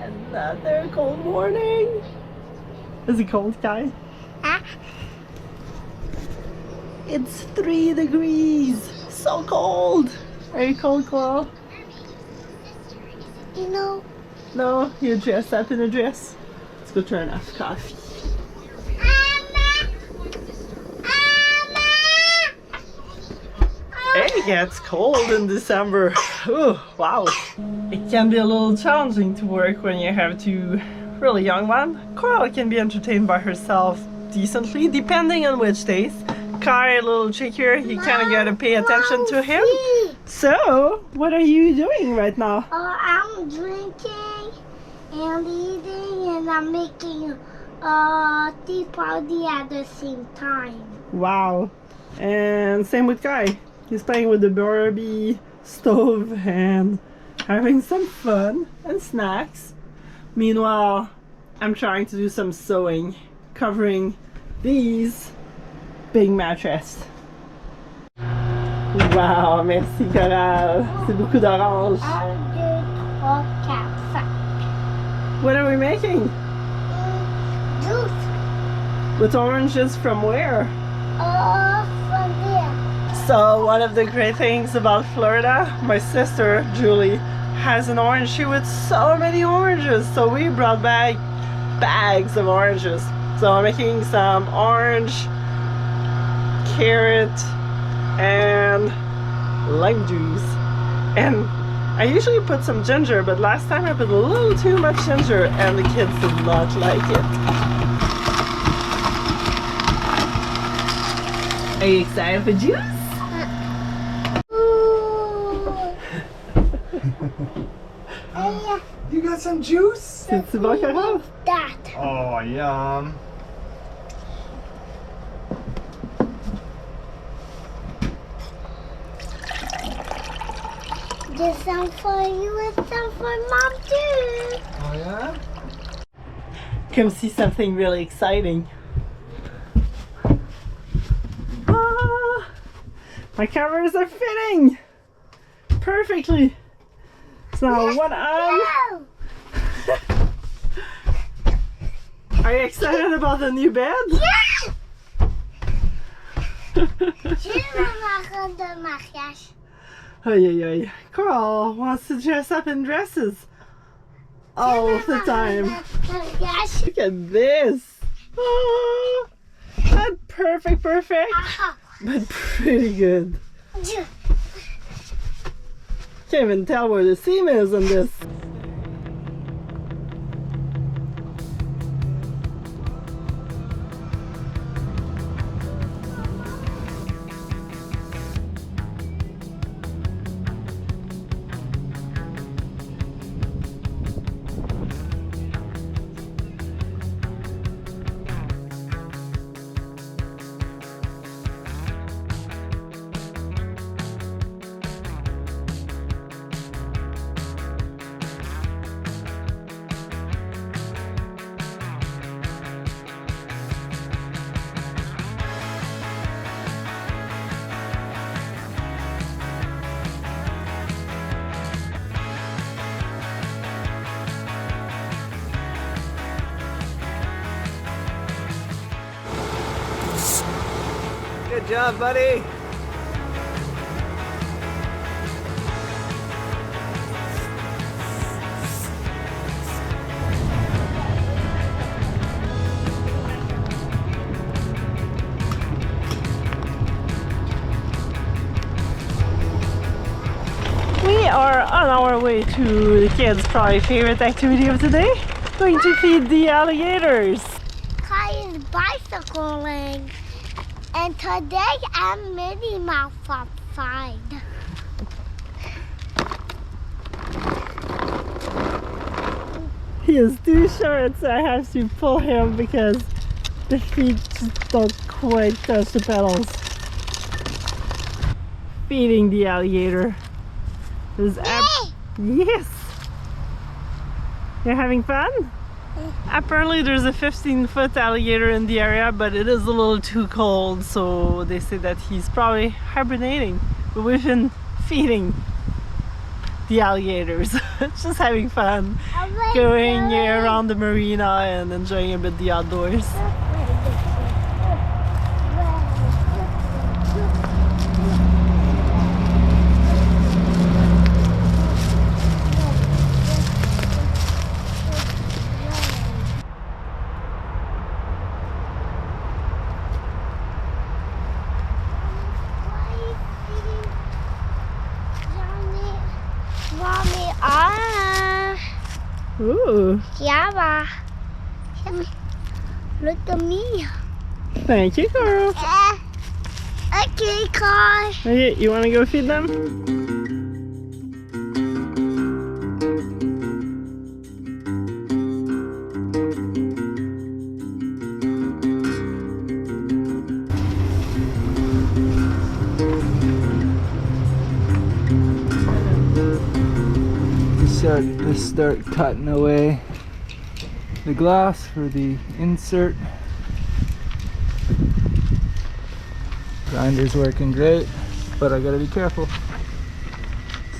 Another cold morning. Is it cold, Kai? It's 3 degrees. So cold. Are you cold, Coral? No. No, you're dressed up in a dress. Let's go turn off coffee. It gets cold in December. Ooh, wow. It can be a little challenging to work when you have 2 really young ones. Coral can be entertained by herself decently, depending on which days. Kai, a little trickier, you kind of gotta pay attention to him. So, what are you doing right now? I'm drinking and eating, and I'm making tea party at the same time. Wow. And same with Kai. He's playing with the Barbie stove and having some fun and snacks. Meanwhile, I'm trying to do some sewing, covering these big mattress. Wow, merci Coral. C'est beaucoup d'orange. 1, 2, 3, 4, 5. What are we making? Juice. With oranges from where? From there. So one of the great things about Florida, my sister Julie has an orange tree with so many oranges. So we brought back bags of oranges. So I'm making some orange, carrot, and lime juice. And I usually put some ginger, but last time I put a little too much ginger and the kids did not like it. Are you excited for juice? You got some juice? C'est bon, Coral? That. Oh, yum. There's some for you and some for Mom too. Oh, yeah? Come see something really exciting. Ah, my covers are fitting perfectly. So now one arm. No. Are you excited about the new bed? Yeah. Je vais machen de mariage. Ay, ay, ay. Coral wants to dress up in dresses all the time. Mariage. Look at this. Ah, not perfect, but pretty good. Can't even tell where the seam is on this. Good job, buddy. We are on our way to the kids' probably favorite activity of the day. Going to feed the alligators. Kai is bicycling. And today I'm Minnie Mouse outside. He is too short, so I have to pull him because the feet just don't quite touch the pedals. Feeding the alligator. Yes! You're having fun? Apparently there's a 15-foot alligator in the area, but it is a little too cold, so they say that he's probably hibernating. But we've been feeding. the alligators. Just having fun, going around the marina and enjoying a bit the outdoors. Ooh. Yeah, look at me. Thank you, girl. Okay, Kai. Okay, you want to go feed them? Start cutting away the glass for the insert. Grinder's working great, but I gotta be careful.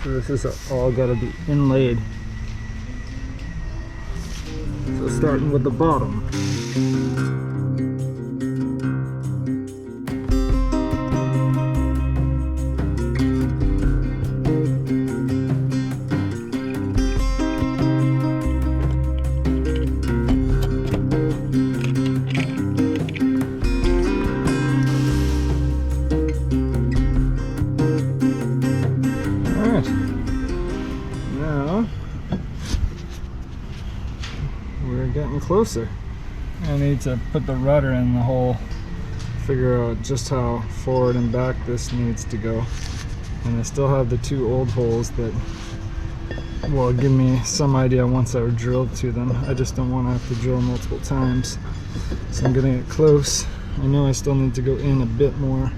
So this is all gotta be inlaid. So starting with the bottom. Closer. I need to put the rudder in the hole, figure out just how forward and back this needs to go. And I still have the two old holes that will give me some idea once I drilled to them. I just don't want to have to drill multiple times. So I'm getting it close. I know I still need to go in a bit more,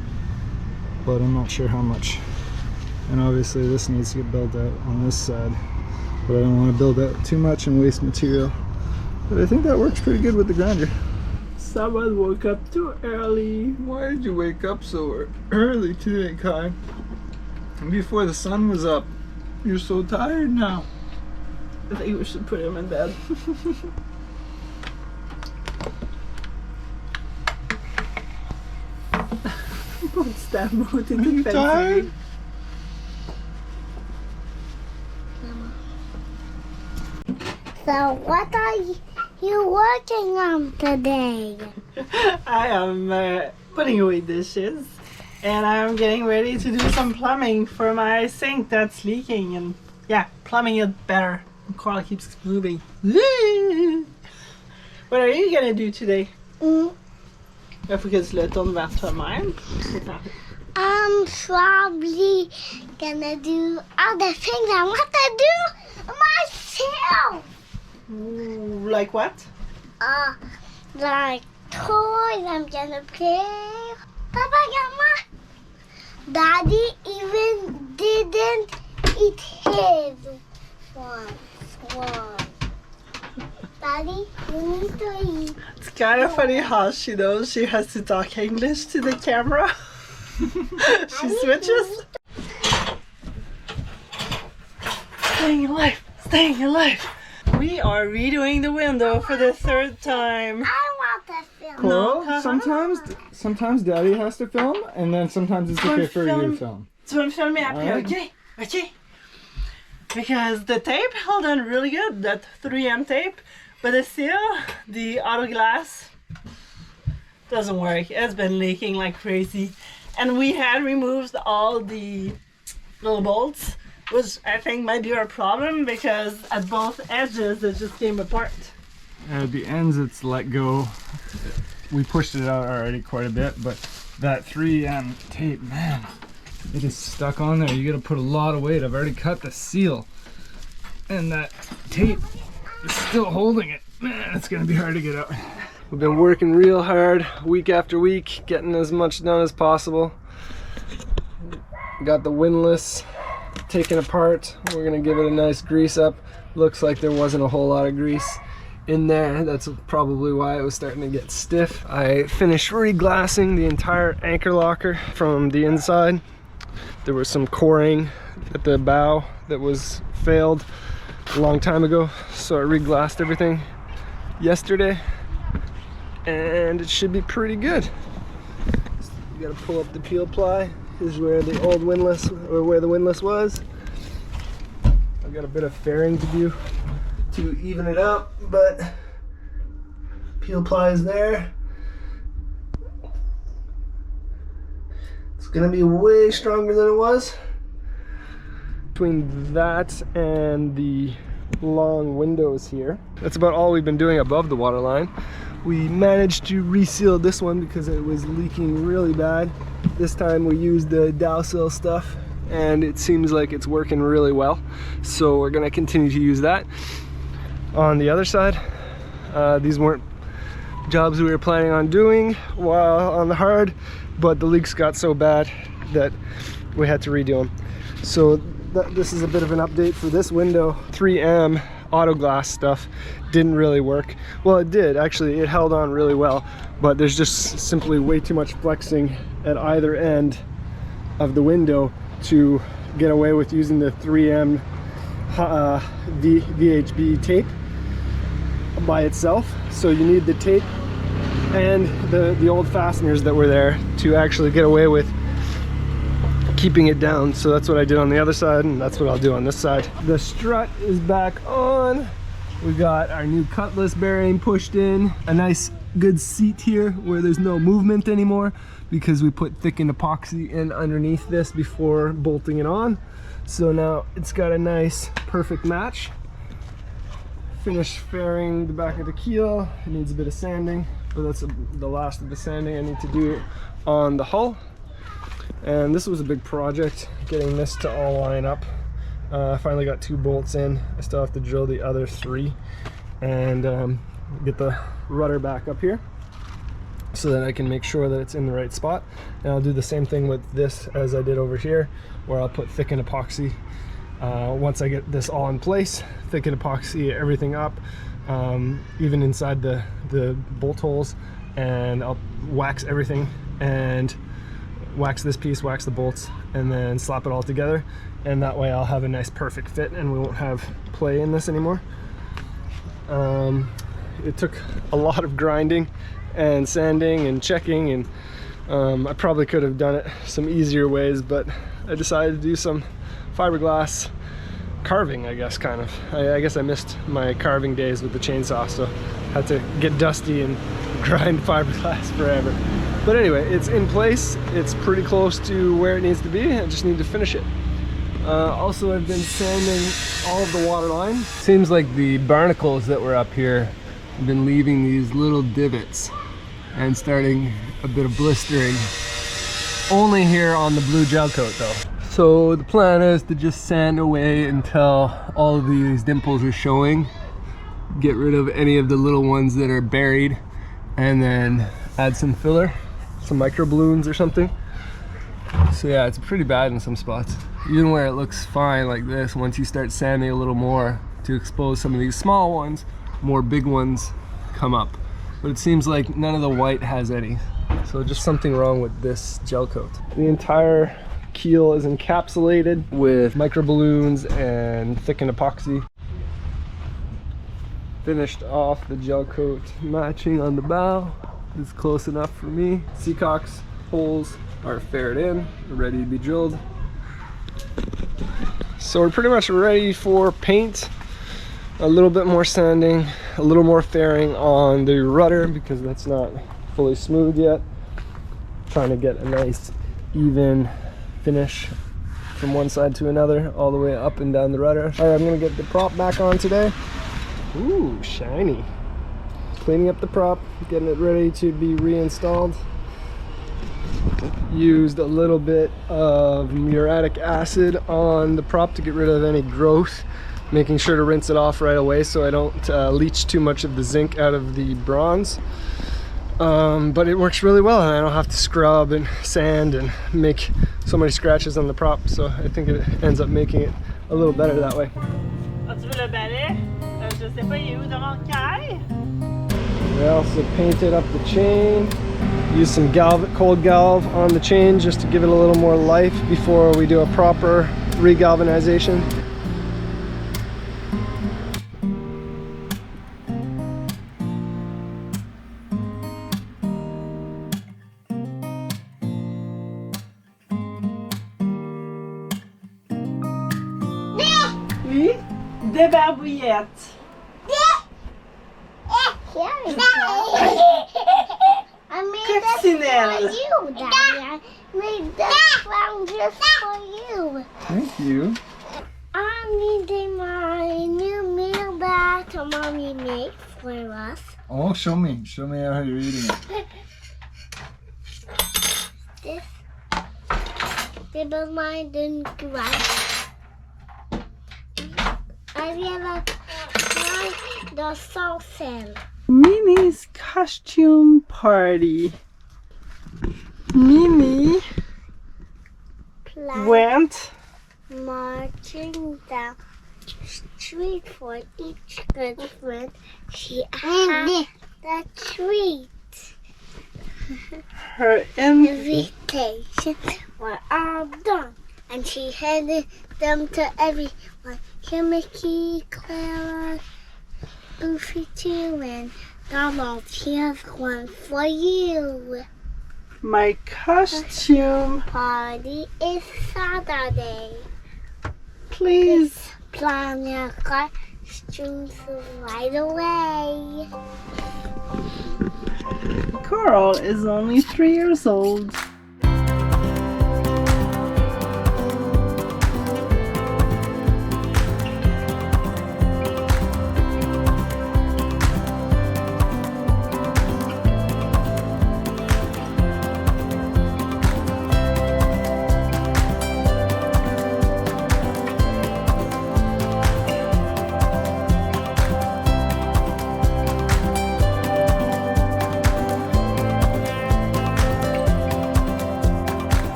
but I'm not sure how much. And obviously this needs to get built out on this side, but I don't want to build out too much and waste material. But I think that works pretty good with the grinder. Someone woke up too early. Why did you wake up so early today, Kai? And before the sun was up. You're so tired now. I think we should put him in bed. Don't stand out in the fence. Tired? So what are you working on today? I am putting away dishes and I'm getting ready to do some plumbing for my sink that's leaking, and yeah, plumbing it better. And Carl keeps moving. What are you gonna do today? Jag får kanske lite om vattenmine. I'm probably gonna do other things I want to do myself. Ooh, like what? Like toys I'm gonna play. Papa, Mama, Daddy even didn't eat his one. Daddy, you need to eat. It's kind of funny how she knows she has to talk English to the camera. She switches. Staying alive, staying alive. We are redoing the window for the third time. I want to film. Coral, sometimes Daddy has to film, and then sometimes it's okay for you to film. So I'm filming après, Alright. okay? Because the tape held on really good, that 3M tape, but the seal, the auto glass, doesn't work. It's been leaking like crazy. And we had removed all the little bolts, which I think might be our problem because at both edges it just came apart. At the ends it's let go. We pushed it out already quite a bit, but that 3M tape, man, it is stuck on there. You gotta put a lot of weight. I've already cut the seal, and that tape is still holding it. Man, it's gonna be hard to get out. We've been working real hard week after week, getting as much done as possible. Got the windlass taken apart. We're gonna give it a nice grease up. Looks like there wasn't a whole lot of grease in there. That's probably why it was starting to get stiff. I finished re-glassing the entire anchor locker from the inside. There was some coring at the bow that was failed a long time ago, so I re-glassed everything yesterday, and it should be pretty good. You gotta pull up the peel ply. Here's where the old windlass, or where the windlass was. I've got a bit of fairing to do to even it up, but peel ply is there. It's gonna be way stronger than it was. Between that and the long windows here, that's about all we've been doing above the waterline. We managed to reseal this one because it was leaking really bad. This time we used the dowel stuff, and it seems like it's working really well. So we're gonna continue to use that. On the other side, these weren't jobs we were planning on doing while on the hard, but the leaks got so bad that we had to redo them. So this is a bit of an update for this window. 3M auto glass stuff didn't really work. Well, it did actually, it held on really well, but there's just simply way too much flexing at either end of the window to get away with using the 3M VHB tape by itself. So you need the tape and the old fasteners that were there to actually get away with keeping it down. So that's what I did on the other side, and that's what I'll do on this side. The strut is back on. We got our new cutlass bearing pushed in, a nice good seat here where there's no movement anymore because we put thickened epoxy in underneath this before bolting it on. So now it's got a nice perfect match. Finished fairing the back of the keel. It needs a bit of sanding, but that's the last of the sanding I need to do on the hull. And this was a big project, getting this to all line up. I finally got 2 bolts in. I still have to drill the other 3 and get the rudder back up here so that I can make sure that it's in the right spot. And I'll do the same thing with this as I did over here, where I'll put thickened epoxy. Once I get this all in place, thickened epoxy everything up, even inside the bolt holes, and I'll wax everything and wax this piece, wax the bolts, and then slap it all together, and that way I'll have a nice perfect fit and we won't have play in this anymore. It took a lot of grinding and sanding and checking, and I probably could have done it some easier ways, but I decided to do some fiberglass carving, I guess, kind of. I guess I missed my carving days with the chainsaw, so had to get dusty and grind fiberglass forever. But anyway, it's in place. It's pretty close to where it needs to be. I just need to finish it. Also, I've been sanding all of the waterline. Seems like the barnacles that were up here have been leaving these little divots and starting a bit of blistering. Only here on the blue gel coat though. So the plan is to just sand away until all of these dimples are showing. Get rid of any of the little ones that are buried, and then add some filler, some micro balloons or something. So yeah, it's pretty bad in some spots. Even where it looks fine like this, once you start sanding a little more to expose some of these small ones, more big ones come up. But it seems like none of the white has any. So just something wrong with this gel coat. The entire keel is encapsulated with micro balloons and thickened epoxy. Finished off the gel coat matching on the bow. It's close enough for me. Seacocks holes are faired in, ready to be drilled. So we're pretty much ready for paint. A little bit more sanding, a little more fairing on the rudder because that's not fully smooth yet. Trying to get a nice even finish from one side to another, all the way up and down the rudder. All right, I'm gonna get the prop back on today. Ooh, shiny. Cleaning up the prop, getting it ready to be reinstalled. Used a little bit of muriatic acid on the prop to get rid of any growth, making sure to rinse it off right away so I don't leach too much of the zinc out of the bronze. But it works really well, and I don't have to scrub and sand and make so many scratches on the prop, so I think it ends up making it a little better that way. Ah, tu veux le balai? Je sais pas, il est où de mon caille? We also painted up the chain. Use some cold galv on the chain just to give it a little more life before we do a proper regalvanization. Oui, des barbouillettes. I made this for you, Daddy. I made this one just for you. Thank you. I'm reading my new meal bag that Mommy made for us. Oh, show me how you're eating it. This was my didn't right. I realized the sauce. Mimi's costume party. Mimi went marching down the street for each good friend. She had the treat. her Invitations were all done, and she handed them to everyone. Here, Mickey, Clara, Goofy too, and Donald. Here's one for you. My costume. Party is Saturday. Please. Plan your costumes right away. Coral is only 3 years old.